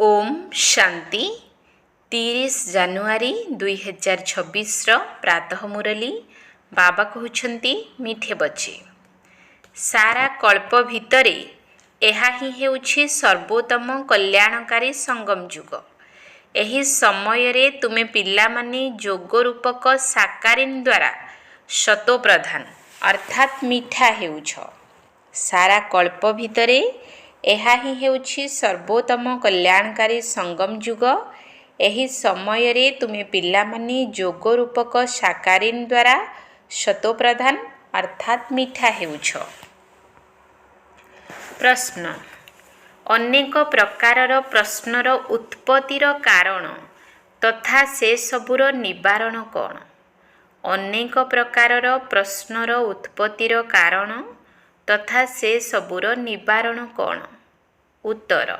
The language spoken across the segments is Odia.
ओम शांति 30 ଜାନୁଆରୀ 2026 प्रातः मुरली बाबा कहउछंती मिठे बच्चे सारा कल्प भितरे ଏହା ହିଁ ହେଉଛି ସର୍ବୋତ୍ତମ କଲ୍ୟାଣକାରୀ ସଙ୍ଗମ ଯୁଗ। ଏହି ସମୟରେ ତୁମେ ପିଲାମାନେ ଯୋଗ ରୂପକ ସାକାରିନ୍ ଦ୍ୱାରା ଶତୋପ୍ରଧାନ ଅର୍ଥାତ୍ ମିଠା ହେଉଛ। ସାରା କଳ୍ପ ଭିତରେ ଏହା ହିଁ ହେଉଛି ସର୍ବୋତ୍ତମ କଲ୍ୟାଣକାରୀ ସଙ୍ଗମ ଯୁଗ। ଏହି ସମୟରେ ତୁମେ ପିଲାମାନେ ଯୋଗ ରୂପକ ସାକାରିନ୍ ଦ୍ୱାରା ଶତୋପ୍ରଧାନ ଅର୍ଥାତ୍ ମିଠା ହେଉଛ। ପ୍ରଶ୍ନ ଅନେକ ପ୍ରକାରର ପ୍ରଶ୍ନର ଉତ୍ପତ୍ତିର କାରଣ ତଥା ସେସବୁର ନିବାରଣ କ'ଣ? ଅନେକ ପ୍ରକାରର ପ୍ରଶ୍ନର ଉତ୍ପତ୍ତିର କାରଣ ତଥା ସେସବୁର ନିବାରଣ କ'ଣ? ଉତ୍ତର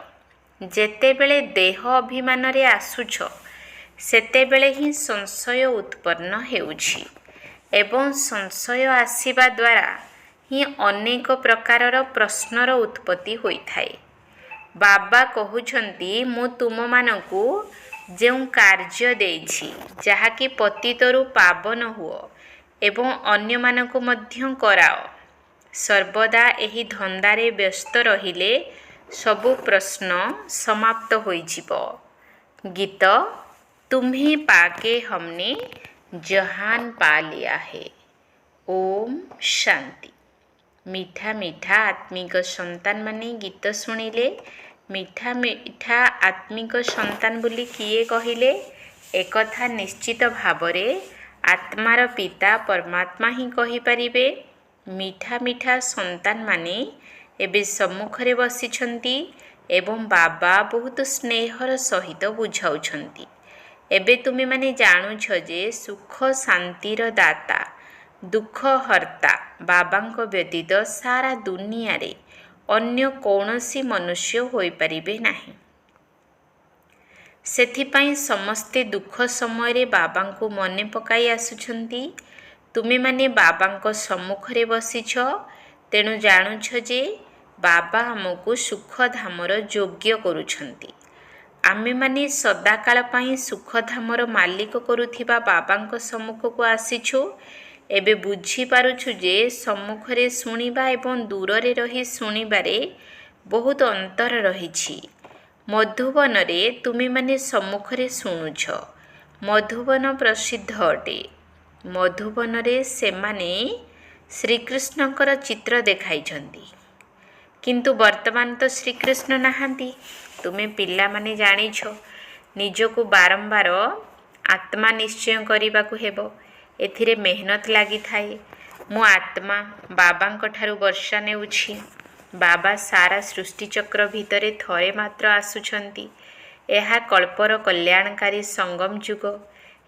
ଯେତେବେଳେ ଦେହ ଅଭିମାନରେ ଆସୁଛ ସେତେବେଳେ ହିଁ ସଂଶୟ ଉତ୍ପନ୍ନ ହେଉଛି ଏବଂ ସଂଶୟ ଆସିବା ଦ୍ୱାରା ହିଁ ଅନେକ ପ୍ରକାରର ପ୍ରଶ୍ନର ଉତ୍ପତ୍ତି ହୋଇଥାଏ। ବାବା କହୁଛନ୍ତି ମୁଁ ତୁମମାନଙ୍କୁ ଯେଉଁ କାର୍ଯ୍ୟ ଦେଇଛି ଯାହାକି ପତିତରୁ ପାବନ ହୁଅ ଏବଂ ଅନ୍ୟମାନଙ୍କୁ ମଧ୍ୟ କରାଅ। ସର୍ବଦା ଏହି ଧନ୍ଦାରେ ବ୍ୟସ୍ତ ରହିଲେ ସବୁ ପ୍ରଶ୍ନ ସମାପ୍ତ ହୋଇଯିବ। ଗୀତ ତୁମ୍ହି ପାକେ ହମନେ ଜହାନ ପା ଲିୟା ହେ। ଓମ୍ ଶାନ୍ତି। ମିଠା ମିଠା ଆତ୍ମିକ ସନ୍ତାନମାନେ ଗୀତ ଶୁଣିଲେ। ମିଠା ମିଠା ଆତ୍ମିକ ସନ୍ତାନ ବୋଲି କିଏ କହିଲେ? ଏକଥା ନିଶ୍ଚିତ ଭାବରେ ଆତ୍ମାର ପିତା ପରମାତ୍ମା ହିଁ କହିପାରିବେ। ମିଠା ମିଠା ସନ୍ତାନମାନେ ଏବେ ସମ୍ମୁଖରେ ବସିଛନ୍ତି ଏବଂ ବାବା ବହୁତ ସ୍ନେହର ସହିତ ବୁଝାଉଛନ୍ତି। ଏବେ ତୁମେମାନେ ଜାଣୁଛ ଯେ ସୁଖ ଶାନ୍ତିର ଦାତା ଦୁଃଖ ହର୍ତ୍ତା ବାବାଙ୍କ ବ୍ୟତୀତ ସାରା ଦୁନିଆରେ ଅନ୍ୟ କୌଣସି ମନୁଷ୍ୟ ହୋଇପାରିବେ ନାହିଁ। ସେଥିପାଇଁ ସମସ୍ତେ ଦୁଃଖ ସମୟରେ ବାବାଙ୍କୁ ମନେ ପକାଇ ଆସୁଛନ୍ତି। ତୁମେମାନେ ବାବାଙ୍କ ସମ୍ମୁଖରେ ବସିଛ, ତେଣୁ ଜାଣୁଛ ଯେ ବାବା ଆମକୁ ସୁଖଧାମର ଯୋଗ୍ୟ କରୁଛନ୍ତି। ଆମେମାନେ ସଦାକାଳ ପାଇଁ ସୁଖଧାମର ମାଲିକ କରୁଥିବା ବାବାଙ୍କ ସମ୍ମୁଖକୁ ଆସିଛୁ। ଏବେ ବୁଝିପାରୁଛୁ ଯେ ସମ୍ମୁଖରେ ଶୁଣିବା ଏବଂ ଦୂରରେ ରହି ଶୁଣିବାରେ ବହୁତ ଅନ୍ତର ରହିଛି। ମଧୁବନରେ ତୁମେମାନେ ସମ୍ମୁଖରେ ଶୁଣୁଛ। ମଧୁବନ ପ୍ରସିଦ୍ଧ ଅଟେ। ମଧୁବନରେ ସେମାନେ ଶ୍ରୀକୃଷ୍ଣଙ୍କର ଚିତ୍ର ଦେଖାଇଛନ୍ତି, କିନ୍ତୁ ବର୍ତ୍ତମାନ ତ ଶ୍ରୀକୃଷ୍ଣ ନାହାନ୍ତି। ତୁମେ ପିଲାମାନେ ଜାଣିଛ ନିଜକୁ ବାରମ୍ବାର ଆତ୍ମା ନିଶ୍ଚୟ କରିବାକୁ ହେବ। ଏଥିରେ ମେହନତ ଲାଗିଥାଏ। ମୁଁ ଆତ୍ମା ବାବାଙ୍କ ଠାରୁ ବର୍ଷା ନେଉଛି। ବାବା ସାରା ସୃଷ୍ଟିଚକ୍ର ଭିତରେ ଥରେ ମାତ୍ର ଆସୁଛନ୍ତି। ଏହା କଳ୍ପର କଲ୍ୟାଣକାରୀ ସଙ୍ଗମ ଯୁଗ।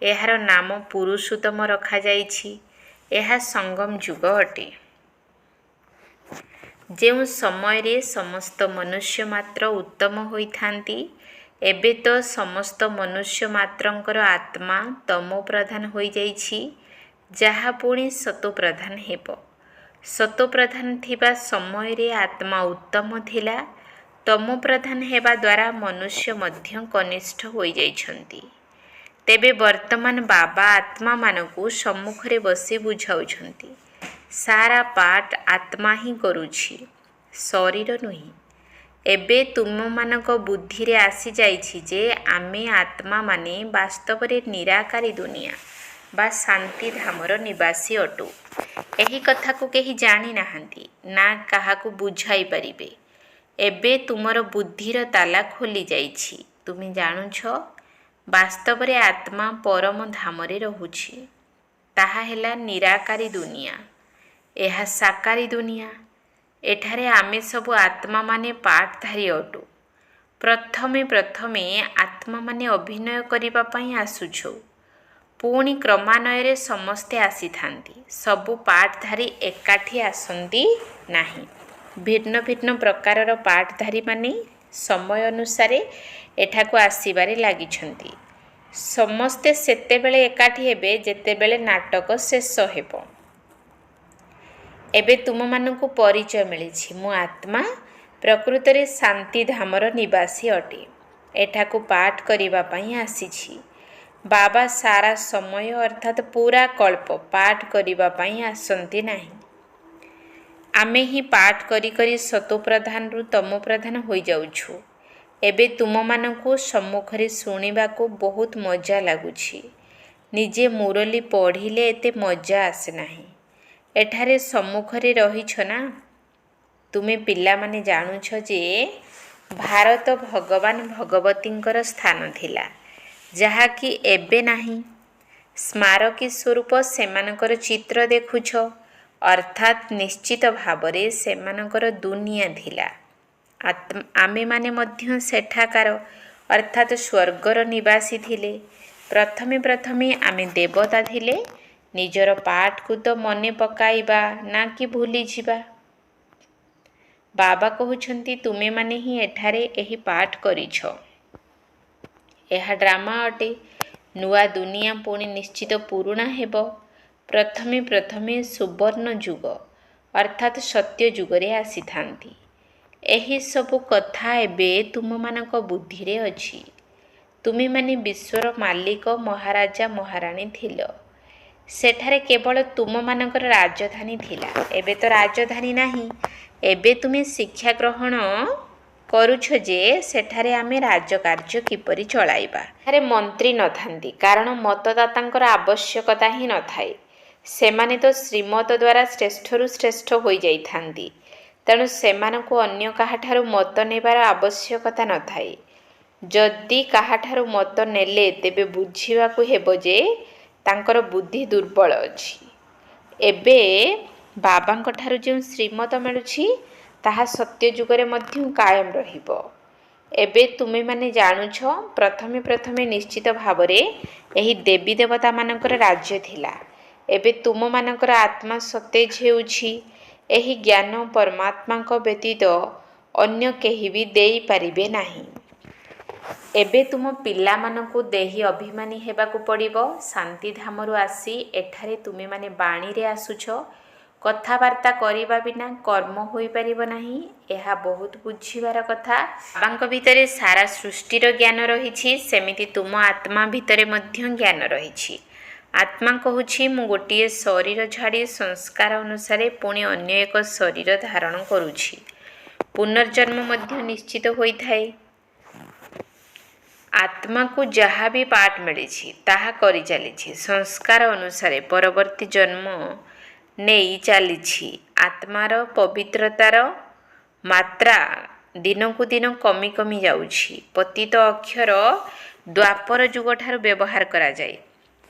ଏହାର ନାମ ପୁରୁଷୋତ୍ତମ ରଖାଯାଇଛି। ଏହା ସଙ୍ଗମ ଯୁଗ ଅଟେ। ଯେଉଁ ସମୟରେ ସମସ୍ତ ମନୁଷ୍ୟ ମାତ୍ର ଉତ୍ତମ ହୋଇଥାନ୍ତି, ଏବେ ତ ସମସ୍ତ ମନୁଷ୍ୟ ମାତ୍ରଙ୍କର ଆତ୍ମା ତମୋ ପ୍ରଧାନ ହୋଇଯାଇଛି, ଯାହା ପୁଣି ସତୋପ୍ରଧାନ ହେବ। ସତୋପ୍ରଧାନ ଥିବା ସମୟରେ ଆତ୍ମା ଉତ୍ତମ ଥିଲା। ତମୋ ପ୍ରଧାନ ହେବା ଦ୍ୱାରା ମନୁଷ୍ୟ ମଧ୍ୟ କନିଷ୍ଠ ହୋଇଯାଇଛନ୍ତି। ତେବେ ବର୍ତ୍ତମାନ ବାବା ଆତ୍ମାମାନଙ୍କୁ ସମ୍ମୁଖରେ ବସି ବୁଝାଉଛନ୍ତି। ସାରା ପାଠ ଆତ୍ମା ହିଁ କରୁଛି, ଶରୀର ନୁହେଁ। ଏବେ ତୁମମାନଙ୍କ ବୁଦ୍ଧିରେ ଆସିଯାଇଛି ଯେ ଆମେ ଆତ୍ମାମାନେ ବାସ୍ତବରେ ନିରାକାରୀ ଦୁନିଆ ବା ଶାନ୍ତି ଧାମର ନିବାସୀ ଅଟୁ। ଏହି କଥାକୁ କେହି ଜାଣିନାହାନ୍ତି ନା କାହାକୁ ବୁଝାଇ ପାରିବେ। ଏବେ ତୁମର ବୁଦ୍ଧିର ତାଲା ଖୋଲି ଯାଇଛି। ତୁମେ ଜାଣୁଛ ବାସ୍ତବରେ ଆତ୍ମା ପରମ ଧାମରେ ରହୁଛି। ତାହା ହେଲା ନିରାକାରୀ ଦୁନିଆ। ଏହା ସାକାରୀ ଦୁନିଆ। ଏଠାରେ ଆମେ ସବୁ ଆତ୍ମାମାନେ ପାଠଧାରୀ ଅଟୁ। ପ୍ରଥମେ ପ୍ରଥମେ ଆତ୍ମାମାନେ ଅଭିନୟ କରିବା ପାଇଁ ଆସୁଛୁ। ପୁଣି କ୍ରମାନ୍ୱୟରେ ସମସ୍ତେ ଆସିଥାନ୍ତି। ସବୁ ପାଠଧାରୀ ଏକାଠି ଆସନ୍ତି ନାହିଁ। ଭିନ୍ନ ଭିନ୍ନ ପ୍ରକାରର ପାଠଧାରୀମାନେ ସମୟ ଅନୁସାରେ ଏଠାକୁ ଆସିବାରେ ଲାଗିଛନ୍ତି। ସମସ୍ତେ ସେତେବେଳେ ଏକାଠି ହେବେ ଯେତେବେଳେ ନାଟକ ଶେଷ ହେବ। ଏବେ ତୁମମାନଙ୍କୁ ପରିଚୟ ମିଳିଛି। ମୁଁ ଆତ୍ମା ପ୍ରକୃତରେ ଶାନ୍ତି ଧାମର ନିବାସୀ ଅଟେ। ଏଠାକୁ ପାଠ କରିବା ପାଇଁ ଆସିଛି। ବାବା ସାରା ସମୟ ଅର୍ଥାତ୍ ପୁରା କଳ୍ପ ପାଠ କରିବା ପାଇଁ ଆସନ୍ତି ନାହିଁ। ଆମେ ହିଁ ପାଠ କରି କରି ସତୋପ୍ରଧାନରୁ ତମୋପ୍ରଧାନ ହୋଇଯାଉଛୁ। ଏବେ ତୁମମାନଙ୍କୁ ସମ୍ମୁଖରେ ଶୁଣିବାକୁ ବହୁତ ମଜା ଲାଗୁଛି। ନିଜେ ମୁରଲି ପଢ଼ିଲେ ଏତେ ମଜା ଆସେ ନାହିଁ। ଏଠାରେ ସମ୍ମୁଖରେ ରହିଛ ନା। ତୁମେ ପିଲାମାନେ ଜାଣୁଛ ଯେ ଭାରତ ଭଗବାନ ଭଗବତୀଙ୍କର ସ୍ଥାନ ଥିଲା, ଯାହାକି ଏବେ ନାହିଁ। ସ୍ମାରକୀ ସ୍ୱରୂପ ସେମାନଙ୍କର ଚିତ୍ର ଦେଖୁଛ, ଅର୍ଥାତ୍ ନିଶ୍ଚିତ ଭାବରେ ସେମାନଙ୍କର ଦୁନିଆ ଥିଲା। ଆମେମାନେ ମଧ୍ୟ ସେଠାକାର ଅର୍ଥାତ୍ ସ୍ୱର୍ଗର ନିବାସୀ ଥିଲେ। ପ୍ରଥମେ ପ୍ରଥମେ ଆମେ ଦେବତା ଥିଲେ। ନିଜର ପାଠକୁ ତ ମନେ ପକାଇବା ନା କି ଭୁଲିଯିବା। ବାବା କହୁଛନ୍ତି ତୁମେମାନେ ହିଁ ଏଠାରେ ଏହି ପାଠ କରିଛ। ଏହା ଡ୍ରାମା ଅଟେ। ନୂଆ ଦୁନିଆ ପୁଣି ନିଶ୍ଚିତ ପୁରୁଣା ହେବ। ପ୍ରଥମେ ପ୍ରଥମେ ସୁବର୍ଣ୍ଣ ଯୁଗ ଅର୍ଥାତ୍ ସତ୍ୟ ଯୁଗରେ ଆସିଥାନ୍ତି। ଏହି ସବୁ କଥା ଏବେ ତୁମମାନଙ୍କ ବୁଦ୍ଧିରେ ଅଛି। ତୁମେମାନେ ବିଶ୍ୱର ମାଲିକ ମହାରାଜା ମହାରାଣୀ ଥିଲ। ସେଠାରେ କେବଳ ତୁମମାନଙ୍କର ରାଜଧାନୀ ଥିଲା। ଏବେ ତ ରାଜଧାନୀ ନାହିଁ। ଏବେ ତୁମେ ଶିକ୍ଷା ଗ୍ରହଣ କରୁଛ ଯେ ସେଠାରେ ଆମେ ରାଜକାର୍ଯ୍ୟ କିପରି ଚଳାଇବା। ଏଠାରେ ମନ୍ତ୍ରୀ ନଥାନ୍ତି, କାରଣ ମତଦାତାଙ୍କର ଆବଶ୍ୟକତା ହିଁ ନଥାଏ। ସେମାନେ ତ ଶ୍ରୀମତ ଦ୍ୱାରା ଶ୍ରେଷ୍ଠରୁ ଶ୍ରେଷ୍ଠ ହୋଇଯାଇଥାନ୍ତି। ତେଣୁ ସେମାନଙ୍କୁ ଅନ୍ୟ କାହାଠାରୁ ମତ ନେବାର ଆବଶ୍ୟକତା ନଥାଏ। ଯଦି କାହାଠାରୁ ମତ ନେଲେ ତେବେ ବୁଝିବାକୁ ହେବ ଯେ ତାଙ୍କର ବୁଦ୍ଧି ଦୁର୍ବଳ ଅଛି। ଏବେ ବାବାଙ୍କଠାରୁ ଯେଉଁ ଶ୍ରୀମତ ମିଳୁଛି ତାହା ସତ୍ୟ ଯୁଗରେ ମଧ୍ୟ କାୟମ ରହିବ। ଏବେ ତୁମେମାନେ ଜାଣୁଛ ପ୍ରଥମେ ପ୍ରଥମେ ନିଶ୍ଚିତ ଭାବରେ ଏହି ଦେବୀ ଦେବତାମାନଙ୍କର ରାଜ୍ୟ ଥିଲା। ଏବେ ତୁମମାନଙ୍କର ଆତ୍ମା ସତେଜ ହେଉଛି। ଏହି ଜ୍ଞାନ ପରମାତ୍ମାଙ୍କ ବ୍ୟତୀତ ଅନ୍ୟ କେହି ବି ଦେଇପାରିବେ ନାହିଁ। ଏବେ ତୁମ ପିଲାମାନଙ୍କୁ ଦେହୀ ଅଭିମାନୀ ହେବାକୁ ପଡ଼ିବ। ଶାନ୍ତିଧାମରୁ ଆସି ଏଠାରେ ତୁମେମାନେ ବାଣୀରେ ଆସୁଛ। କଥାବାର୍ତ୍ତା କରିବା ବିନା କର୍ମ ହୋଇପାରିବ ନାହିଁ। ଏହା ବହୁତ ବୁଝିବାର କଥା। ବାବାଙ୍କ ଭିତରେ ସାରା ସୃଷ୍ଟିର ଜ୍ଞାନ ରହିଛି, ସେମିତି ତୁମ ଆତ୍ମା ଭିତରେ ମଧ୍ୟ ଜ୍ଞାନ ରହିଛି। ଆତ୍ମା କହୁଛି ମୁଁ ଗୋଟିଏ ଶରୀର ଛାଡ଼ି ସଂସ୍କାର ଅନୁସାରେ ପୁଣି ଅନ୍ୟ ଏକ ଶରୀର ଧାରଣ କରୁଛି। ପୁନର୍ଜନ୍ମ ମଧ୍ୟ ନିଶ୍ଚିତ ହୋଇଥାଏ। ଆତ୍ମାକୁ ଯାହା ବି ପାଠ ମିଳିଛି ତାହା କରିଚାଲିଛି। ସଂସ୍କାର ଅନୁସାରେ ପରବର୍ତ୍ତୀ ଜନ୍ମ ନେଇ ଚାଲିଛି। ଆତ୍ମାର ପବିତ୍ରତାର ମାତ୍ରା ଦିନକୁ ଦିନ କମି କମି ଯାଉଛି। ପତିତ ଅକ୍ଷର ଦ୍ୱାପର ଯୁଗଠାରୁ ବ୍ୟବହାର କରାଯାଏ।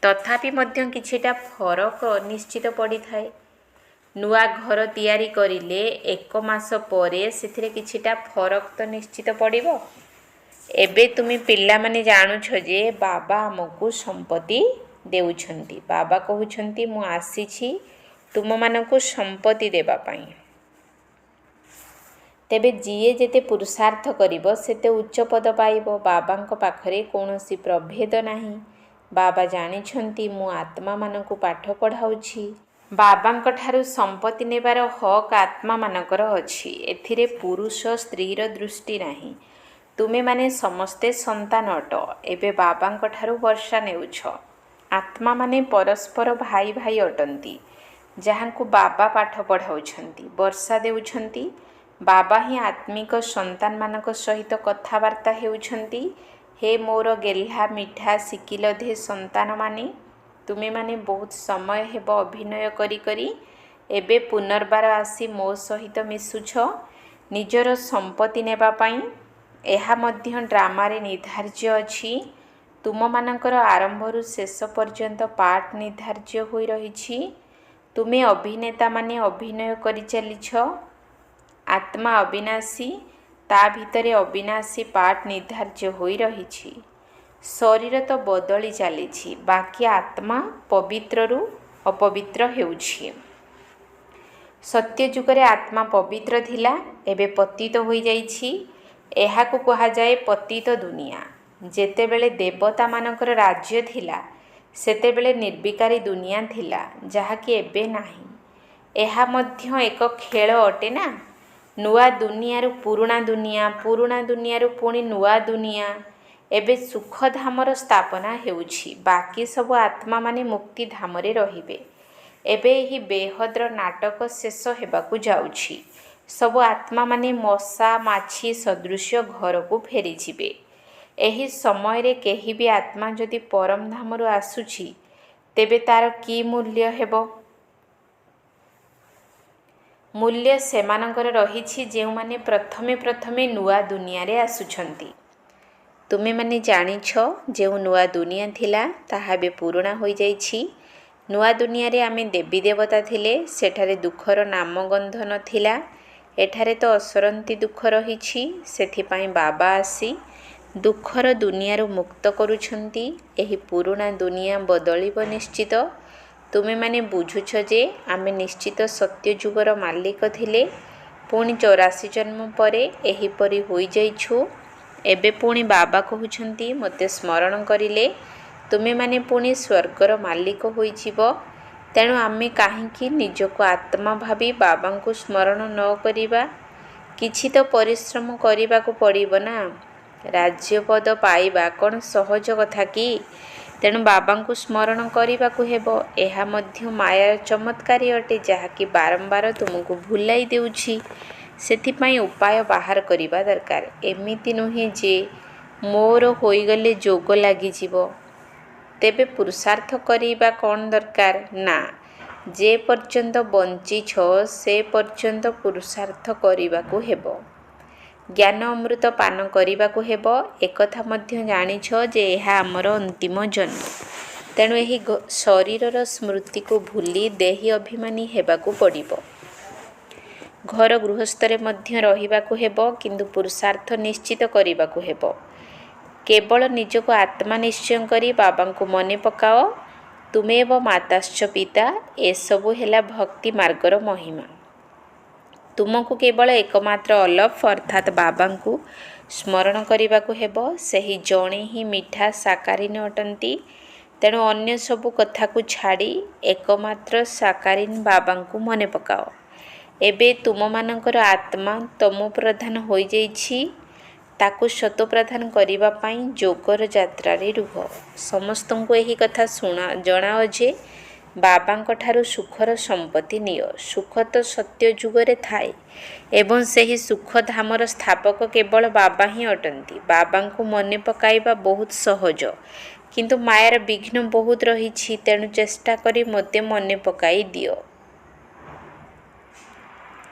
ତଥାପି ମଧ୍ୟ କିଛିଟା ଫରକ ନିଶ୍ଚିତ ପଡ଼ିଥାଏ। ନୂଆ ଘର ତିଆରି କରିଲେ 1 ମାସ ପରେ ସେଥିରେ କିଛିଟା ଫରକ ତ ନିଶ୍ଚିତ ପଡ଼ିବ। ଏବେ ତୁମେ ପିଲାମାନେ ଜାଣୁଛ ଯେ ବାବା ଆମକୁ ସମ୍ପତ୍ତି ଦେଉଛନ୍ତି। ବାବା କହୁଛନ୍ତି ମୁଁ ଆସିଛି ତୁମମାନଙ୍କୁ ସମ୍ପତ୍ତି ଦେବା ପାଇଁ। ତେବେ ଯିଏ ଯେତେ ପୁରୁଷାର୍ଥ କରିବ ସେତେ ଉଚ୍ଚ ପଦ ପାଇବ। ବାବାଙ୍କ ପାଖରେ କୌଣସି ପ୍ରଭେଦ ନାହିଁ। ବାବା ଜାଣିଛନ୍ତି ମୁଁ ଆତ୍ମାମାନଙ୍କୁ ପାଠ ପଢ଼ାଉଛି। ବାବାଙ୍କଠାରୁ ସମ୍ପତ୍ତି ନେବାର ହକ୍ ଆତ୍ମାମାନଙ୍କର ଅଛି। ଏଥିରେ ପୁରୁଷ ସ୍ତ୍ରୀର ଦୃଷ୍ଟି ନାହିଁ। ତୁମେମାନେ ସମସ୍ତେ ସନ୍ତାନ ଅଟ। ଏବେ ବାବାଙ୍କଠାରୁ ବର୍ଷା ନେଉଛ। ଆତ୍ମାମାନେ ପରସ୍ପର ଭାଇ ଭାଇ ଅଟନ୍ତି। ଯାହାଙ୍କୁ ବାବା ପାଠ ପଢ଼ାଉଛନ୍ତି, ବର୍ଷା ଦେଉଛନ୍ତି। ବାବା ହିଁ ଆତ୍ମିକ ସନ୍ତାନମାନଙ୍କ ସହିତ କଥାବାର୍ତ୍ତା ହେଉଛନ୍ତି। ହେ ମୋର ଗେହ୍ଲା ମିଠା ଶିକିଲଧେ ସନ୍ତାନମାନେ, ତୁମେମାନେ ବହୁତ ସମୟ ହେବ ଅଭିନୟ କରି କରି ଏବେ ପୁନର୍ବାର ଆସି ମୋ ସହିତ ମିଶୁଛ ନିଜର ସମ୍ପତ୍ତି ନେବା ପାଇଁ। ଏହା ମଧ୍ୟ ଡ୍ରାମାରେ ନିର୍ଦ୍ଧାର୍ଯ୍ୟ ଅଛି। ତୁମମାନଙ୍କର ଆରମ୍ଭରୁ ଶେଷ ପର୍ଯ୍ୟନ୍ତ ପାଠ ନିର୍ଦ୍ଧାର୍ଯ୍ୟ ହୋଇ ରହିଛି। ତୁମେ ଅଭିନେତାମାନେ ଅଭିନୟ କରିଚାଲିଛ। ଆତ୍ମା ଅବିନାଶୀ, ତା ଭିତରେ ଅବିନାଶୀ ପାଠ ନିର୍ଦ୍ଧାର୍ଯ୍ୟ ହୋଇ ରହିଛି। ଶରୀର ତ ବଦଳି ଚାଲିଛି, ବାକି ଆତ୍ମା ପବିତ୍ରରୁ ଅପବିତ୍ର ହେଉଛି। ସତ୍ୟ ଯୁଗରେ ଆତ୍ମା ପବିତ୍ର ଥିଲା, ଏବେ ପତିତ ହୋଇଯାଇଛି। ଏହାକୁ କୁହାଯାଏ ପତିତ ଦୁନିଆ। ଯେତେବେଳେ ଦେବତାମାନଙ୍କର ରାଜ୍ୟ ଥିଲା ସେତେବେଳେ ନିର୍ବିକାରୀ ଦୁନିଆ ଥିଲା, ଯାହାକି ଏବେ ନାହିଁ। ଏହା ମଧ୍ୟ ଏକ ଖେଳ ଅଟେ ନା। ନୂଆ ଦୁନିଆରୁ ପୁରୁଣା ଦୁନିଆ, ପୁରୁଣା ଦୁନିଆରୁ ପୁଣି ନୂଆ ଦୁନିଆ, ଏବେ ସୁଖଧାମର ସ୍ଥାପନା ହେଉଛି। ବାକି ସବୁ ଆତ୍ମାମାନେ ମୁକ୍ତିଧାମରେ ରହିବେ। ଏବେ ଏହି ବେହଦର ନାଟକ ଶେଷ ହେବାକୁ ଯାଉଛି। ସବୁ ଆତ୍ମାମାନେ ମଶା ମାଛି ସଦୃଶ ଘରକୁ ଫେରିଯିବେ। ଏହି ସମୟରେ କେହି ବି ଆତ୍ମା ଯଦି ପରମ ଧାମରୁ ଆସୁଛି ତେବେ ତା'ର କି ମୂଲ୍ୟ ହେବ? ମୂଲ୍ୟ ସେମାନଙ୍କର ରହିଛି ଯେଉଁମାନେ ପ୍ରଥମେ ନୂଆ ଦୁନିଆରେ ଆସୁଛନ୍ତି। ତୁମେମାନେ ଜାଣିଛ ଯେଉଁ ନୂଆ ଦୁନିଆ ଥିଲା ତାହା ଏବେ ପୁରୁଣା ହୋଇଯାଇଛି। ନୂଆ ଦୁନିଆରେ ଆମେ ଦେବୀ ଦେବତା ଥିଲେ, ସେଠାରେ ଦୁଃଖର ନାମଗନ୍ଧ ନଥିଲା। ଏଠାରେ ତ ଅସରନ୍ତି ଦୁଃଖ ରହିଛି। ସେଥିପାଇଁ ବାବା ଆସି ଦୁଃଖର ଦୁନିଆରୁ ମୁକ୍ତ କରୁଛନ୍ତି। ଏହି ପୁରୁଣା ଦୁନିଆ ବଦଳିବ ନିଶ୍ଚିତ। ତୁମେମାନେ ବୁଝୁଛ ଯେ ଆମେ ନିଶ୍ଚିତ ସତ୍ୟ ଯୁଗର ମାଲିକ ଥିଲେ, ପୁଣି 84 ଜନ୍ମ ପରେ ଏହିପରି ହୋଇଯାଇଛୁ। ଏବେ ପୁଣି ବାବା କହୁଛନ୍ତି ମୋତେ ସ୍ମରଣ କରିଲେ ତୁମେମାନେ ପୁଣି ସ୍ୱର୍ଗର ମାଲିକ ହୋଇଯିବ। ତେଣୁ ଆମେ କାହିଁକି ନିଜକୁ ଆତ୍ମା ଭାବି ବାବାଙ୍କୁ ସ୍ମରଣ ନ କରିବା? କିଛି ତ ପରିଶ୍ରମ କରିବାକୁ ପଡ଼ିବ ନା। ରାଜ୍ୟପଦ ପାଇବା କ'ଣ ସହଜ କଥା କି? ତେଣୁ ବାବାଙ୍କୁ ସ୍ମରଣ କରିବାକୁ ହେବ। ଏହା ମଧ୍ୟ ମାୟାର ଚମତ୍କାରୀ ଅଟେ ଯାହାକି ବାରମ୍ବାର ତୁମକୁ ଭୁଲାଇ ଦେଉଛି। ସେଥିପାଇଁ ଉପାୟ ବାହାର କରିବା ଦରକାର। ଏମିତି ନୁହେଁ ଯେ ମୋର ହୋଇଗଲେ ଯୋଗ ଲାଗିଯିବ। ତେବେ ପୁରୁଷାର୍ଥ କରିବା କ'ଣ ଦରକାର? ନା, ଯେ ପର୍ଯ୍ୟନ୍ତ ବଞ୍ଚିଛ ସେ ପର୍ଯ୍ୟନ୍ତ ପୁରୁଷାର୍ଥ କରିବାକୁ ହେବ। ଜ୍ଞାନ ଅମୃତ ପାନ କରିବାକୁ ହେବ। ଏକଥା ମଧ୍ୟ ଜାଣିଛ ଯେ ଏହା ଆମର ଅନ୍ତିମ ଜନ୍ମ। ତେଣୁ ଏହି ଶରୀରର ସ୍ମୃତିକୁ ଭୁଲି ଦେହୀ ଅଭିମାନୀ ହେବାକୁ ପଡ଼ିବ। ଘର ଗୃହସ୍ଥରେ ମଧ୍ୟ ରହିବାକୁ ହେବ, କିନ୍ତୁ ପୁରୁଷାର୍ଥ ନିଶ୍ଚିତ କରିବାକୁ ହେବ। କେବଳ ନିଜକୁ ଆତ୍ମା ନିଶ୍ଚୟ କରି ବାବାଙ୍କୁ ମନେ ପକାଅ। ତୁମେବ ମାତାଶ୍ଚ ପିତା। ଏସବୁ ହେଲା ଭକ୍ତି ମାର୍ଗର ମହିମା। ତୁମକୁ କେବଳ ଏକମାତ୍ର ଅଲଫ ଅର୍ଥାତ୍ ବାବାଙ୍କୁ ସ୍ମରଣ କରିବାକୁ ହେବ। ସେହି ଜଣେ ହିଁ ମିଠା ସାକାରିନ ଅଟନ୍ତି। ତେଣୁ ଅନ୍ୟ ସବୁ କଥାକୁ ଛାଡ଼ି ଏକମାତ୍ର ସାକାରିନ ବାବାଙ୍କୁ ମନେ ପକାଅ। ଏବେ ତୁମମାନଙ୍କର ଆତ୍ମା ତମୋ ପ୍ରଧାନ ହୋଇଯାଇଛି। ତାକୁ ଶତପ୍ରଧାନ କରିବା ପାଇଁ ଯୋଗର ଯାତ୍ରାରେ ରୁହ। ସମସ୍ତଙ୍କୁ ଏହି କଥା ଜଣାଅ ଯେ ବାବାଙ୍କଠାରୁ ସୁଖର ସମ୍ପତ୍ତି ନିଅ। ସୁଖ ତ ସତ୍ୟ ଯୁଗରେ ଥାଏ ଏବଂ ସେହି ସୁଖଧାମର ସ୍ଥାପକ କେବଳ ବାବା ହିଁ ଅଟନ୍ତି। ବାବାଙ୍କୁ ମନେ ପକାଇବା ବହୁତ ସହଜ, କିନ୍ତୁ ମାୟାର ବିଘ୍ନ ବହୁତ ରହିଛି। ତେଣୁ ଚେଷ୍ଟା କରି ମୋତେ ମନେ ପକାଇ ଦିଅ।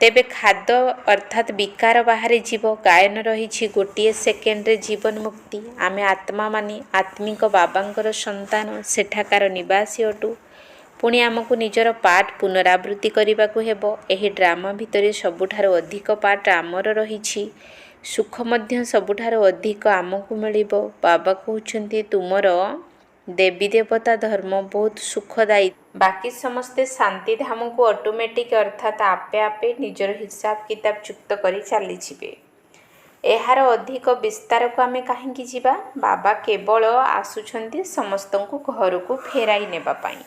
ତେବେ ଖାଦ୍ୟ ଅର୍ଥାତ୍ ବିକାର ବାହାରି ଯିବ। ଗାୟନ ରହିଛି ଗୋଟିଏ ସେକେଣ୍ଡରେ ଜୀବନ ମୁକ୍ତି। ଆମେ ଆତ୍ମାମାନେ ଆତ୍ମିକ ବାବାଙ୍କର ସନ୍ତାନ, ସେଠାକାର ନିବାସୀ ଅଟୁ। ପୁଣି ଆମକୁ ନିଜର ପାଠ ପୁନରାବୃତ୍ତି କରିବାକୁ ହେବ। ଏହି ଡ୍ରାମା ଭିତରେ ସବୁଠାରୁ ଅଧିକ ପାଠ ଆମର ରହିଛି। ସୁଖ ମଧ୍ୟ ସବୁଠାରୁ ଅଧିକ ଆମକୁ ମିଳିବ। ବାବା କହୁଛନ୍ତି ତୁମର ଦେବୀ ଦେବତା ଧର୍ମ ବହୁତ ସୁଖଦାୟୀ। ବାକି ସମସ୍ତେ ଶାନ୍ତିଧାମକୁ ଅଟୋମେଟିକ୍ ଅର୍ଥାତ୍ ଆପେ ଆପେ ନିଜର ହିସାବ କିତାବ ଯୁକ୍ତ କରି ଚାଲିଯିବେ। ଏହାର ଅଧିକ ବିସ୍ତାରକୁ ଆମେ କାହିଁକି ଯିବା? ବାବା କେବଳ ଆସୁଛନ୍ତି ସମସ୍ତଙ୍କୁ ଘରକୁ ଫେରାଇ ନେବା ପାଇଁ।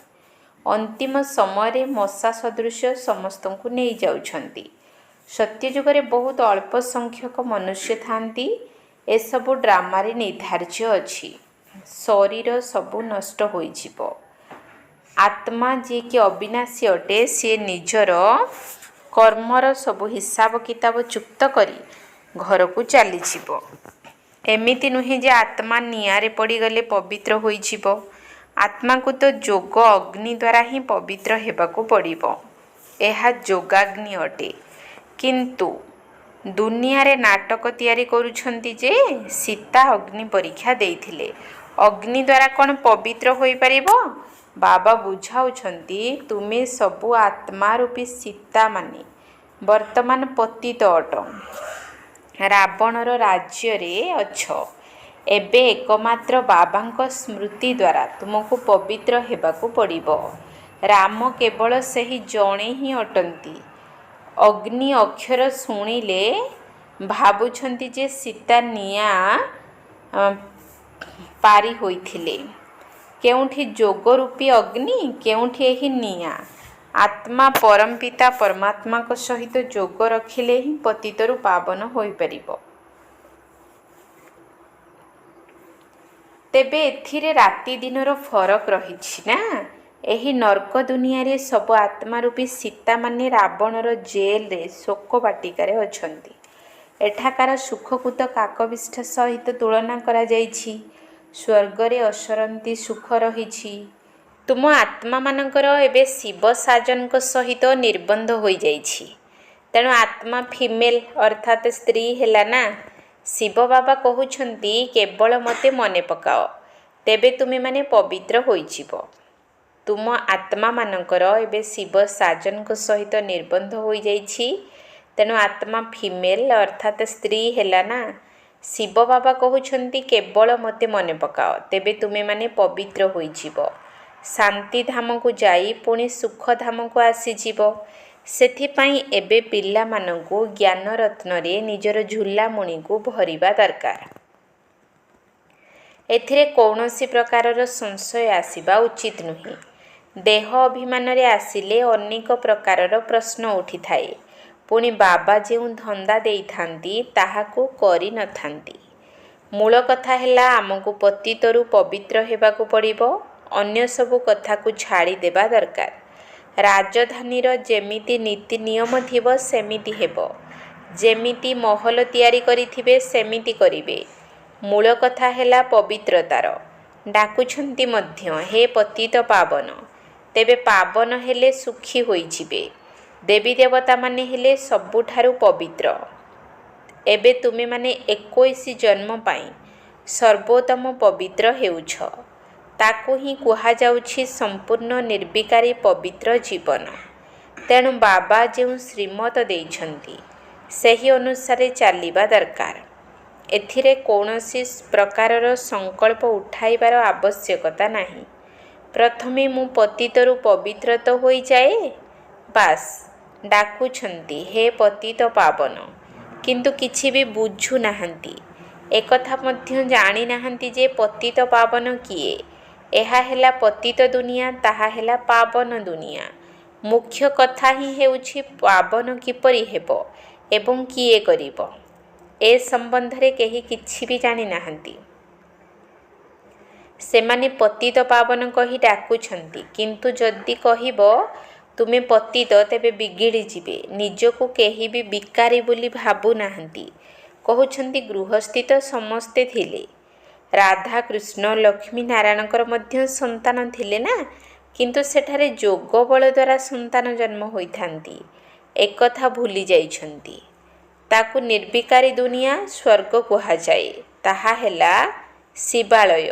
ଅନ୍ତିମ ସମୟରେ ମଶା ସଦୃଶ ସମସ୍ତଙ୍କୁ ନେଇଯାଉଛନ୍ତି। ସତ୍ୟଯୁଗରେ ବହୁତ ଅଳ୍ପ ସଂଖ୍ୟକ ମନୁଷ୍ୟ ଥାନ୍ତି। ଏସବୁ ଡ୍ରାମାରେ ନିର୍ଦ୍ଧାର୍ଯ୍ୟ ଅଛି। ଶରୀର ସବୁ ନଷ୍ଟ ହୋଇଯିବ। ଆତ୍ମା ଯିଏକି ଅବିନାଶୀ ଅଟେ, ସିଏ ନିଜର କର୍ମର ସବୁ ହିସାବ କିତାବ ଯୁକ୍ତ କରି ଘରକୁ ଚାଲିଯିବ। ଏମିତି ନୁହେଁ ଯେ ଆତ୍ମା ନିଆଁରେ ପଡ଼ିଗଲେ ପବିତ୍ର ହୋଇଯିବ। ଆତ୍ମାକୁ ତ ଯୋଗ ଅଗ୍ନି ଦ୍ୱାରା ହିଁ ପବିତ୍ର ହେବାକୁ ପଡ଼ିବ। ଏହା ଯୋଗାଗ୍ନି ଅଟେ। କିନ୍ତୁ ଦୁନିଆରେ ନାଟକ ତିଆରି କରୁଛନ୍ତି ଯେ ସୀତା ଅଗ୍ନି ପରୀକ୍ଷା ଦେଇଥିଲେ। ଅଗ୍ନି ଦ୍ୱାରା କ'ଣ ପବିତ୍ର ହୋଇପାରିବ? ବାବା ବୁଝାଉଛନ୍ତି ତୁମେ ସବୁ ଆତ୍ମା ରୂପୀ ସୀତାମାନେ ବର୍ତ୍ତମାନ ପତିତ ଅଟ। ରାବଣର ରାଜ୍ୟରେ ଅଛ। ଏବେ ଏକମାତ୍ର ବାବାଙ୍କ ସ୍ମୃତି ଦ୍ୱାରା ତୁମକୁ ପବିତ୍ର ହେବାକୁ ପଡ଼ିବ। ରାମ କେବଳ ସେହି ଜଣେ ହିଁ ଅଟନ୍ତି। ଅଗ୍ନି ଅକ୍ଷର ଶୁଣିଲେ ଭାବୁଛନ୍ତି ଯେ ସୀତା ନିଆଁ ପାରି ହୋଇଥିଲେ। କେଉଁଠି ଯୋଗ ରୂପୀ ଅଗ୍ନି, କେଉଁଠି ଏହି ନିଆଁ। ଆତ୍ମା ପରମପିତା ପରମାତ୍ମାଙ୍କ ସହିତ ଯୋଗ ରଖିଲେ ହିଁ ପତିତରୁ ପାବନ ହୋଇପାରିବ। ତେବେ ଏଥିରେ ରାତି ଦିନର ଫରକ ରହିଛି ନା। ଏହି ନର୍କ ଦୁନିଆରେ ସବୁ ଆତ୍ମା ରୂପୀ ସୀତାମାନେ ରାବଣର ଜେଲରେ ଶୋକ ବାଟିକାରେ ଅଛନ୍ତି। ଏଠାକାର ସୁଖକୁ ତ କାକବିଷ୍ଠ ସହିତ ତୁଳନା କରାଯାଇଛି। ସ୍ୱର୍ଗରେ ଅସରନ୍ତି ସୁଖ ରହିଛି। ତୁମ ଆତ୍ମାମାନଙ୍କର ଏବେ ଶିବ ସାଜନଙ୍କ ସହିତ ନିର୍ବନ୍ଧ ହୋଇଯାଇଛି। ତେଣୁ ଆତ୍ମା ଫିମେଲ୍ ଅର୍ଥାତ୍ ସ୍ତ୍ରୀ ହେଲା ନା। ଶିବ ବାବା କହୁଛନ୍ତି କେବଳ ମୋତେ ମନେ ପକାଅ, ତେବେ ତୁମେମାନେ ପବିତ୍ର ହୋଇଯିବ। ତୁମ ଆତ୍ମାମାନଙ୍କର ଏବେ ଶିବ ସାଜନଙ୍କ ସହିତ ନିର୍ବନ୍ଧ ହୋଇଯାଇଛି। ତେଣୁ ଆତ୍ମା ଫିମେଲ୍ ଅର୍ଥାତ୍ ସ୍ତ୍ରୀ ହେଲା ନା। ଶିବ ବାବା କହୁଛନ୍ତି କେବଳ ମୋତେ ମନେ ପକାଅ, ତେବେ ତୁମେମାନେ ପବିତ୍ର ହୋଇଯିବ। ଶାନ୍ତି ଧାମକୁ ଯାଇ ପୁଣି ସୁଖ ଧାମକୁ ଆସିଯିବ। ସେଥିପାଇଁ ଏବେ ପିଲାମାନଙ୍କୁ ଜ୍ଞାନ ରତ୍ନରେ ନିଜର ଝୁଲାମୁଣିକୁ ଭରିବା ଦରକାର। ଏଥିରେ କୌଣସି ପ୍ରକାରର ସଂଶୟ ଆସିବା ଉଚିତ ନୁହେଁ। ଦେହ ଅଭିମାନରେ ଆସିଲେ ଅନେକ ପ୍ରକାରର ପ୍ରଶ୍ନ ଉଠିଥାଏ। ପୁଣି ବାବା ଯେଉଁ ଧନ୍ଦା ଦେଇଥାନ୍ତି ତାହାକୁ କରିନଥାନ୍ତି। ମୂଳ କଥା ହେଲା ଆମକୁ ପତିତରୁ ପବିତ୍ର ହେବାକୁ ପଡ଼ିବ। ଅନ୍ୟ ସବୁ କଥାକୁ ଛାଡ଼ିଦେବା ଦରକାର। ରାଜଧାନୀର ଯେମିତି ନୀତି ନିୟମ ଥିବ ସେମିତି ହେବ। ଯେମିତି ମହଲ ତିଆରି କରିଥିବେ ସେମିତି କରିବେ। ମୂଳ କଥା ହେଲା ପବିତ୍ରତାର। ଡାକୁଛନ୍ତି ମଧ୍ୟ ହେ ପତିତ ପାବନ। ତେବେ ପାବନ ହେଲେ ସୁଖୀ ହୋଇଯିବେ। ଦେବୀ ଦେବତାମାନେ ହେଲେ ସବୁଠାରୁ ପବିତ୍ର। ଏବେ ତୁମେମାନେ 21 ଜନ୍ମ ପାଇଁ ସର୍ବୋତ୍ତମ ପବିତ୍ର ହେଉଛ। ତାକୁ ହିଁ କୁହାଯାଉଛି ସମ୍ପୂର୍ଣ୍ଣ ନିର୍ବିକାରୀ ପବିତ୍ର ଜୀବନ। ତେଣୁ ବାବା ଯେଉଁ ଶ୍ରୀମତ ଦେଇଛନ୍ତି ସେହି ଅନୁସାରେ ଚାଲିବା ଦରକାର। ଏଥିରେ କୌଣସି ପ୍ରକାରର ସଂକଳ୍ପ ଉଠାଇବାର ଆବଶ୍ୟକତା ନାହିଁ। ପ୍ରଥମେ ମୁଁ ପତିତରୁ ପବିତ୍ର ତ ହୋଇଯାଏ, ବାସ୍। ଡାକୁଛନ୍ତି ହେ ପତିତ ପାବନ, କିନ୍ତୁ କିଛି ବି ବୁଝୁନାହାନ୍ତି। ଏକଥା ମଧ୍ୟ ଜାଣିନାହାନ୍ତି ଯେ ପତିତ ପାବନ କିଏ। ଏହା ହେଲା ପତିତ ଦୁନିଆ, ତାହା ହେଲା ପାବନ ଦୁନିଆ। ମୁଖ୍ୟ କଥା ହିଁ ହେଉଛି ପାବନ କିପରି ହେବ ଏବଂ କିଏ କରିବ। ଏ ସମ୍ବନ୍ଧରେ କେହି କିଛି ବି ଜାଣିନାହାନ୍ତି। ସେମାନେ ପତିତ ପାବନ କହି ଡାକୁଛନ୍ତି, କିନ୍ତୁ ଯଦି କହିବ ତୁମେ ପତିତ ତେବେ ବିଗିଡ଼ିଯିବେ। ନିଜକୁ କେହି ବି ବିକାରୀ ବୋଲି ଭାବୁନାହାନ୍ତି। କହୁଛନ୍ତି ଗୃହସ୍ଥି ତ ସମସ୍ତେ ଥିଲେ। ରାଧା କୃଷ୍ଣ ଲକ୍ଷ୍ମୀ ନାରାୟଣଙ୍କର ମଧ୍ୟ ସନ୍ତାନ ଥିଲେ ନା, କିନ୍ତୁ ସେଠାରେ ଯୋଗ ବଳ ଦ୍ୱାରା ସନ୍ତାନ ଜନ୍ମ ହୋଇଥାନ୍ତି। ଏକଥା ଭୁଲି ଯାଇଛନ୍ତି। ତାକୁ ନିର୍ବିକାରୀ ଦୁନିଆ ସ୍ୱର୍ଗ କୁହାଯାଏ। ତାହା ହେଲା ଶିବାଳୟ।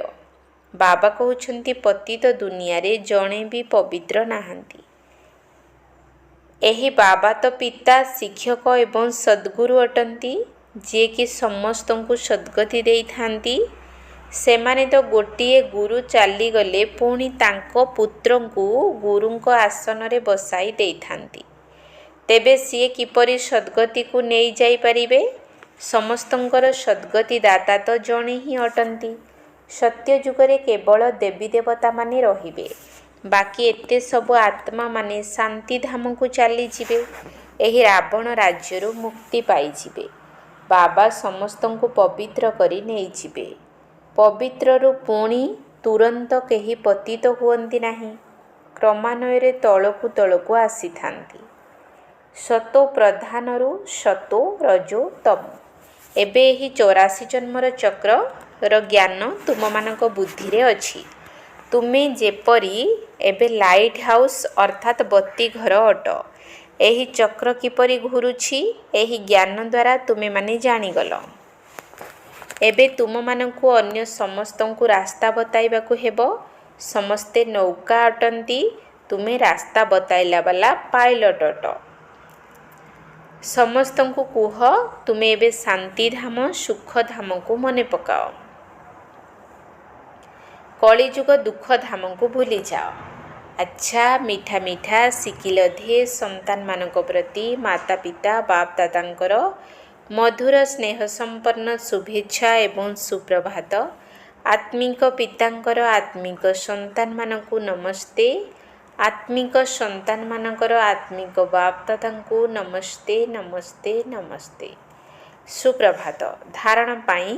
ବାବା କହୁଛନ୍ତି ପତିତ ଦୁନିଆରେ ଜଣେ ବି ପବିତ୍ର ନାହାନ୍ତି। ଏହି ବାବା ତ ପିତା, ଶିକ୍ଷକ ଏବଂ ସଦ୍ଗୁରୁ ଅଟନ୍ତି, ଯିଏକି ସମସ୍ତଙ୍କୁ ସଦ୍ଗତି ଦେଇଥାନ୍ତି। ସେମାନେ ତ ଗୋଟିଏ ଗୁରୁ ଚାଲିଗଲେ ପୁଣି ତାଙ୍କ ପୁତ୍ରଙ୍କୁ ଗୁରୁଙ୍କ ଆସନରେ ବସାଇ ଦେଇଥାନ୍ତି। ତେବେ ସିଏ କିପରି ସଦ୍ଗତିକୁ ନେଇ ଯାଇପାରିବେ? ସମସ୍ତଙ୍କର ସଦ୍ଗତି ଦାତା ତ ଜଣେ ହିଁ ଅଟନ୍ତି। ସତ୍ୟ ଯୁଗରେ କେବଳ ଦେବୀ ଦେବତାମାନେ ରହିବେ। ବାକି ଏତେ ସବୁ ଆତ୍ମାମାନେ ଶାନ୍ତି ଧାମକୁ ଚାଲିଯିବେ। ଏହି ରାବଣ ରାଜ୍ୟରୁ ମୁକ୍ତି ପାଇଯିବେ। ବାବା ସମସ୍ତଙ୍କୁ ପବିତ୍ର କରି ନେଇଯିବେ। ପବିତ୍ରରୁ ପୁଣି ତୁରନ୍ତ କେହି ପତିତ ହୁଅନ୍ତି ନାହିଁ। କ୍ରମାନ୍ୱୟରେ ତଳକୁ ତଳକୁ ଆସିଥାନ୍ତି। ସତୋ ପ୍ରଧାନରୁ ସତୋ ରଜୋ ତମ। ଏବେ ଏହି 84 ଜନ୍ମର ଚକ୍ରର ଜ୍ଞାନ ତୁମମାନଙ୍କ ବୁଦ୍ଧିରେ ଅଛି। ତୁମେ ଯେପରି ଏବେ ଲାଇଟ୍ ହାଉସ୍ ଅର୍ଥାତ୍ ବତୀ ଘର ଅଟ। ଏହି ଚକ୍ର କିପରି ଘୁରୁଛି ଏହି ଜ୍ଞାନ ଦ୍ୱାରା ତୁମେମାନେ ଜାଣିଗଲ। ଏବେ ତୁମମାନଙ୍କୁ ଅନ୍ୟ ସମସ୍ତଙ୍କୁ ରାସ୍ତା ବତାଇବାକୁ ହେବ। ସମସ୍ତେ ନୌକା ଅଟନ୍ତି, ତୁମେ ରାସ୍ତା ବତାଇଲା ବାଲା ପାଇଲଟ ଅଟ। ସମସ୍ତଙ୍କୁ କୁହ ତୁମେ ଏବେ ଶାନ୍ତିଧାମ ସୁଖଧାମକୁ ମନେ ପକାଅ। କଳିଯୁଗ ଦୁଃଖଧାମକୁ ଭୁଲିଯାଅ। ଆଚ୍ଛା, ମିଠା ମିଠା ଶିକିଲଧେ ସନ୍ତାନମାନଙ୍କ ପ୍ରତି ମାତା ପିତା ବାପ ଦାଦାଙ୍କର ମଧୁର ସ୍ନେହ ସମ୍ପନ୍ନ ଶୁଭେଚ୍ଛା ଏବଂ ସୁପ୍ରଭାତ। ଆତ୍ମିକ ପିତାଙ୍କର ଆତ୍ମିକ ସନ୍ତାନମାନଙ୍କୁ ନମସ୍ତେ। ଆତ୍ମିକ ସନ୍ତାନମାନଙ୍କର ଆତ୍ମିକ ବାପ ଦାଦାଙ୍କୁ ନମସ୍ତେ ନମସ୍ତେ ନମସ୍ତେ। ସୁପ୍ରଭାତ। ଧାରଣ ପାଇଁ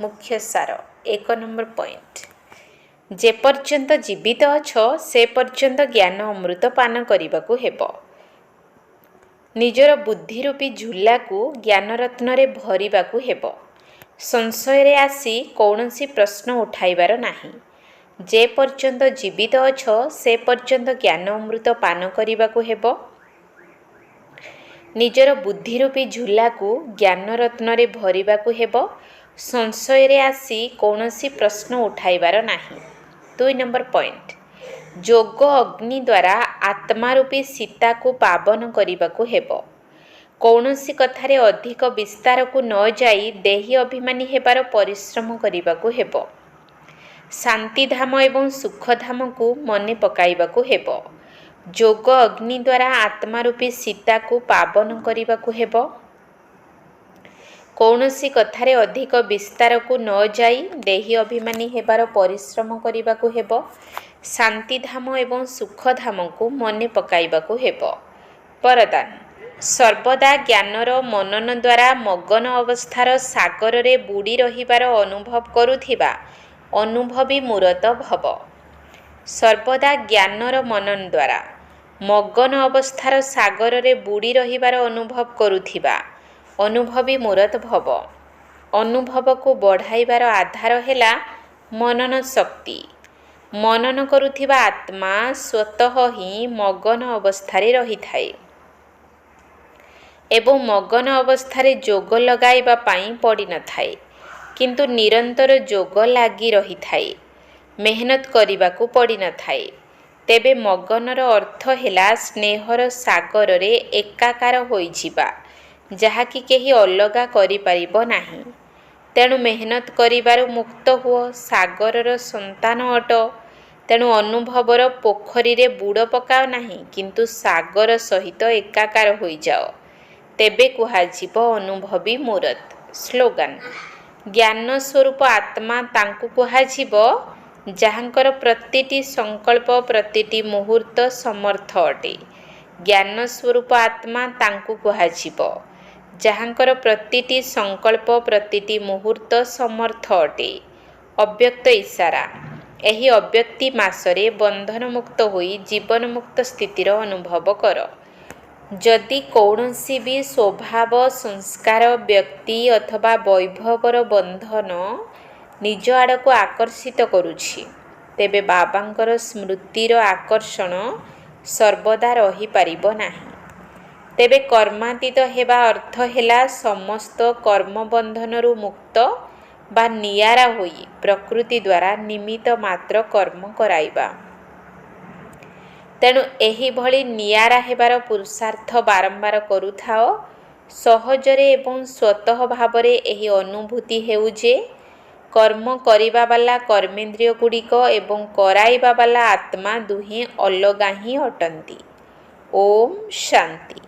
ମୁଖ୍ୟ ସାର 1 ନମ୍ବର ପଏଣ୍ଟ। ଯେପର୍ଯ୍ୟନ୍ତ ଜୀବିତ ଅଛ ସେ ପର୍ଯ୍ୟନ୍ତ ଜ୍ଞାନ ଅମୃତ ପାନ କରିବାକୁ ହେବ। ନିଜର ବୁଦ୍ଧିରୂପୀ ଝୁଲାକୁ ଜ୍ଞାନରତ୍ନରେ ଭରିବାକୁ ହେବ। ସଂଶୟରେ ଆସି କୌଣସି ପ୍ରଶ୍ନ ଉଠାଇବାର ନାହିଁ। ଯେ ପର୍ଯ୍ୟନ୍ତ ଜୀବିତ ଅଛ ସେ ପର୍ଯ୍ୟନ୍ତ ଜ୍ଞାନ ଅମୃତ ପାନ କରିବାକୁ ହେବ। ନିଜର ବୁଦ୍ଧିରୂପୀ ଝୁଲାକୁ ଜ୍ଞାନରତ୍ନରେ ଭରିବାକୁ ହେବ। ସଂଶୟରେ ଆସି କୌଣସି ପ୍ରଶ୍ନ ଉଠାଇବାର ନାହିଁ। 2 ନମ୍ବର ପଏଣ୍ଟ। ଯୋଗ ଅଗ୍ନି ଦ୍ୱାରା ଆତ୍ମାରୂପୀ ସୀତାକୁ ପାବନ କରିବାକୁ ହେବ। କୌଣସି କଥାରେ ଅଧିକ ବିସ୍ତାରକୁ ନ ଯାଇ ଦେହୀ ଅଭିମାନୀ ହେବାର ପରିଶ୍ରମ କରିବାକୁ ହେବ। ଶାନ୍ତିଧାମ ଏବଂ ସୁଖଧାମକୁ ମନେ ପକାଇବାକୁ ହେବ। ଯୋଗ ଅଗ୍ନି ଦ୍ୱାରା ଆତ୍ମାରୂପୀ ସୀତାକୁ ପାବନ କରିବାକୁ ହେବ। କୌଣସି କଥାରେ ଅଧିକ ବିସ୍ତାରକୁ ନ ଯାଇ ଦେହୀ ଅଭିମାନୀ ହେବାର ପରିଶ୍ରମ କରିବାକୁ ହେବ। ଶାନ୍ତିଧାମ ଏବଂ ସୁଖଧାମକୁ ମନେ ପକାଇବାକୁ ହେବ। ବରଦାନ। ସର୍ବଦା ଜ୍ଞାନର ମନନ ଦ୍ୱାରା ମଗନ ଅବସ୍ଥାର ସାଗରରେ ବୁଡ଼ି ରହିବାର ଅନୁଭବ କରୁଥିବା ଅନୁଭବୀ ମୂରତ ଭବ। ସର୍ବଦା ଜ୍ଞାନର ମନନ ଦ୍ୱାରା ମଗନ ଅବସ୍ଥାର ସାଗରରେ ବୁଡ଼ି ରହିବାର ଅନୁଭବ କରୁଥିବା ଅନୁଭବୀ ମୂରତ ଭବ। ଅନୁଭବକୁ ବଢ଼ାଇବାର ଆଧାର ହେଲା ମନନ ଶକ୍ତି। ମନନ କରୁଥିବା ଆତ୍ମା ସ୍ୱତଃ ହିଁ ମଗନ ଅବସ୍ଥାରେ ରହିଥାଏ ଏବଂ ମଗନ ଅବସ୍ଥାରେ ଯୋଗ ଲଗାଇବା ପାଇଁ ପଡ଼ିନଥାଏ, କିନ୍ତୁ ନିରନ୍ତର ଯୋଗ ଲାଗି ରହିଥାଏ। ମେହନତ କରିବାକୁ ପଡ଼ିନଥାଏ। ତେବେ ମଗନର ଅର୍ଥ ହେଲା ସ୍ନେହର ସାଗରରେ ଏକାକାର ହୋଇଯିବା, ଯାହାକି କେହି ଅଲଗା କରିପାରିବ ନାହିଁ। ତେଣୁ ମେହନତ କରିବାରୁ ମୁକ୍ତ ହୁଅ, ସାଗରର ସନ୍ତାନ ଅଟ। ତେଣୁ ଅନୁଭବର ପୋଖରୀରେ ବୁଡ଼ ପକାଅ ନାହିଁ, କିନ୍ତୁ ସାଗର ସହିତ ଏକାକାର ହୋଇଯାଅ। ତେବେ କୁହାଯିବ ଅନୁଭବୀ ମୂରତ। ସ୍ଲୋଗାନ। ଜ୍ଞାନ ସ୍ୱରୂପ ଆତ୍ମା ତାଙ୍କୁ କୁହାଯିବ ଯାହାଙ୍କର ପ୍ରତିଟି ସଂକଳ୍ପ ପ୍ରତିଟି ମୁହୂର୍ତ୍ତ ସମର୍ଥ ଅଟେ। ଜ୍ଞାନ ସ୍ୱରୂପ ଆତ୍ମା ତାଙ୍କୁ କୁହାଯିବ ଯାହାଙ୍କର ପ୍ରତିଟି ସଂକଳ୍ପ ପ୍ରତିଟି ମୁହୂର୍ତ୍ତ ସମର୍ଥ ଅଟେ। ଅବ୍ୟକ୍ତ ଇସାରା। ଏହି ଅବ୍ୟକ୍ତି ମାସରେ ବନ୍ଧନମୁକ୍ତ ହୋଇ ଜୀବନମୁକ୍ତ ସ୍ଥିତିର ଅନୁଭବ କର। ଯଦି କୌଣସି ବି ସ୍ୱଭାବ, ସଂସ୍କାର, ବ୍ୟକ୍ତି ଅଥବା ବୈଭବର ବନ୍ଧନ ନିଜ ଆଡ଼କୁ ଆକର୍ଷିତ କରୁଛି, ତେବେ ବାବାଙ୍କର ସ୍ମୃତିର ଆକର୍ଷଣ ସର୍ବଦା ରହିପାରିବ ନାହିଁ। ତେବେ କର୍ମାତୀତ ହେବା ଅର୍ଥ ହେଲା ସମସ୍ତ କର୍ମବନ୍ଧନରୁ ମୁକ୍ତ ବା ନିଆରା ହୋଇ ପ୍ରକୃତି ଦ୍ୱାରା ନିମିତ୍ତ ମାତ୍ର କର୍ମ କରାଇବା। ତେଣୁ ଏହିଭଳି ନିଆରା ହେବାର ପୁରୁଷାର୍ଥ ବାରମ୍ବାର କରୁଥାଅ। ସହଜରେ ଏବଂ ସ୍ୱତଃ ଭାବରେ ଏହି ଅନୁଭୂତି ହେଉ ଯେ କର୍ମ କରିବା ବାଲା କର୍ମେନ୍ଦ୍ରିୟ ଗୁଡ଼ିକ ଏବଂ କରାଇବା ବାଲା ଆତ୍ମା ଦୁହେଁ ଅଲଗା ହିଁ ଅଟନ୍ତି। ଓମ୍ ଶାନ୍ତି।